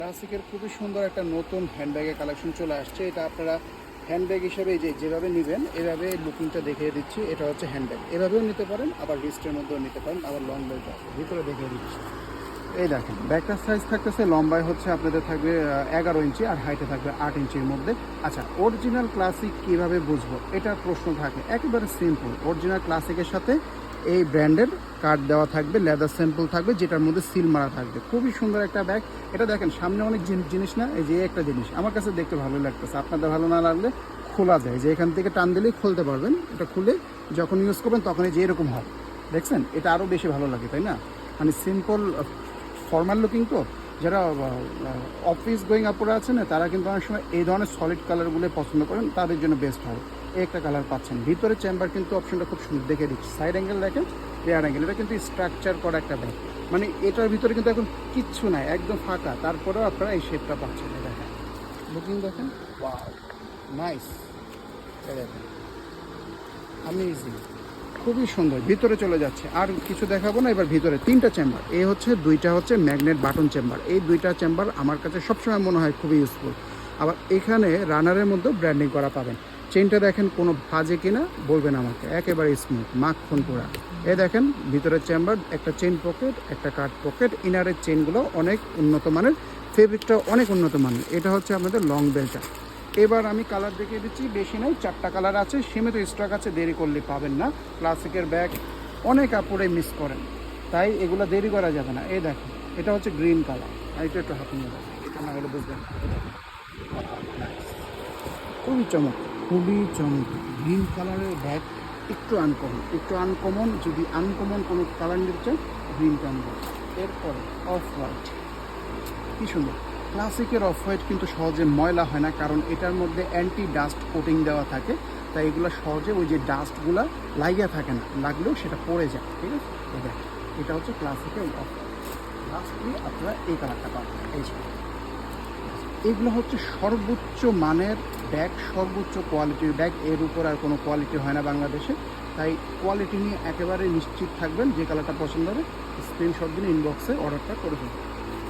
ক্লাসিকের খুবই সুন্দর একটা নতুন হ্যান্ডব্যাগের কালেকশন চলে আসছে। এটা আপনারা হ্যান্ডব্যাগ হিসেবে যেভাবে নেবেন এভাবে লুকিংটা দেখিয়ে দিচ্ছি। এটা হচ্ছে হ্যান্ডব্যাগ, এভাবেও নিতে পারেন, আবার রিস্টের মধ্যেও নিতে পারেন, আবার লং ব্যাগটা ভিতরে দেখিয়ে দিচ্ছি। এই দেখেন ব্যাগটার সাইজ থাকতেছে, লম্বায় হচ্ছে আপনাদের থাকবে 11 ইঞ্চি আর হাইটে থাকবে 8 ইঞ্চির মধ্যে। আচ্ছা, অরিজিনাল ক্লাসিক কীভাবে বুঝবো, এটা প্রশ্ন থাকে। একেবারে সিম্পল, অরিজিনাল ক্লাসিকের সাথে এই ব্র্যান্ডের কার্ড দেওয়া থাকবে, লেদার স্যাম্পল থাকবে, যেটার মধ্যে সিল মারা থাকবে। খুবই সুন্দর একটা ব্যাগ। এটা দেখেন সামনে অনেক জিনিস না, এই যে একটা জিনিস আমার কাছে দেখতে ভালো লাগতেছে, আপনাদের ভালো না লাগলে খোলা যায়, যে এখান থেকে টান দিলেই খুলতে পারবেন। এটা খুলে যখন ইউজ করবেন তখনই যে এরকম হয়, দেখছেন, এটা আরও বেশি ভালো লাগে, তাই না? মানে সিম্পল ফর্মাল লুকিং তো, যারা অফিস গোয়িং আপুরা আছে না, তারা কিন্তু অনেক সময় এই ধরনের সলিড কালারগুলো পছন্দ করেন, তাদের জন্য বেস্ট হবে। একটা কালার পাচ্ছেন। ভিতরে চেম্বার কিন্তু অপশনটা খুব সুন্দর দেখে দিচ্ছি। সাইড অ্যাঙ্গেল দেখেন, রেয়ার অ্যাঙ্গেল, এটা কিন্তু স্ট্রাকচার করা একটা ব্যাগ। মানে এটার ভিতরে কিন্তু এখন কিচ্ছু নাই, একদম ফাঁকা, তারপরেও আপনারা এই শেপটা পাচ্ছেন। দেখেন লুকিং দেখেন, ওয়াও নাইস, দেখেন আমেজিং, খুবই সুন্দর। ভিতরে চলে যাচ্ছে, আর কিছু দেখাবো না। এবার ভিতরে 3টা চেম্বার, এই হচ্ছে 2টা হচ্ছে ম্যাগনেট বাটন চেম্বার। এই 2টা চেম্বার আমার কাছে সবসময় মনে হয় খুবই ইউজফুল। আবার এখানে রানারের মধ্যেও ব্র্যান্ডিং করা পাবেন। চেনটা দেখেন কোনো ভাজে কিনা বলবেন আমাকে, একেবারে স্মুথ, মাখন পোড়া। এ দেখেন ভিতরের চেম্বার, একটা চেন পকেট, একটা কাট পকেট, ইনারের চেনগুলো অনেক উন্নত মানের, ফেব্রিকটা অনেক উন্নত মানের। এটা হচ্ছে আমাদের লং বেলটা। এবার আমি কালার দেখিয়ে দিচ্ছি, বেশি নয়, 4টা কালার আছে, সীমিত স্টক আছে, দেরি করলে পাবেন না। ক্লাসিকের ব্যাগ অনেক আপুরে মিস করেন, তাই এগুলো দেরি করা যাবে না। এই দেখেন, এটা হচ্ছে গ্রিন কালার, আর এটা একটু হাত নিয়ে যাবে, এটা না হলে বুঝবেন। খুবই চমৎকার, খুবই চমৎকার গ্রিন কালারের ব্যাগ। একটু আনকমন, যদি আনকমন কোনো কালার নিতে চান গ্রিনটা আনবেন। এরপরে অফ হোয়াইট, কী সুন্দর। ক্লাসিকের অফ হোয়াইট কিন্তু সহজে ময়লা হয় না, কারণ এটার মধ্যে অ্যান্টি ডাস্ট কোটিং দেওয়া থাকে, তাই এগুলো সহজে ওই যে ডাস্টগুলো লাগিয়ে থাকে না, লাগলেও সেটা পড়ে যায়। ঠিক আছে, এটা হচ্ছে ক্লাসিকের অফ হোয়াইট। লাস্টলি আপনারা এই কালারটা পাবেন। এই যে এগুলো হচ্ছে সর্বোচ্চ মানের ব্যাগ, সর্বোচ্চ কোয়ালিটির ব্যাগ, এর উপর আর কোনো কোয়ালিটি হয় না বাংলাদেশে। তাই কোয়ালিটি নিয়ে একেবারে নিশ্চিত থাকবেন। যে কালারটা পছন্দ হবে স্ক্রিনশট দিন, ইনবক্সে অর্ডারটা করে দেবেন।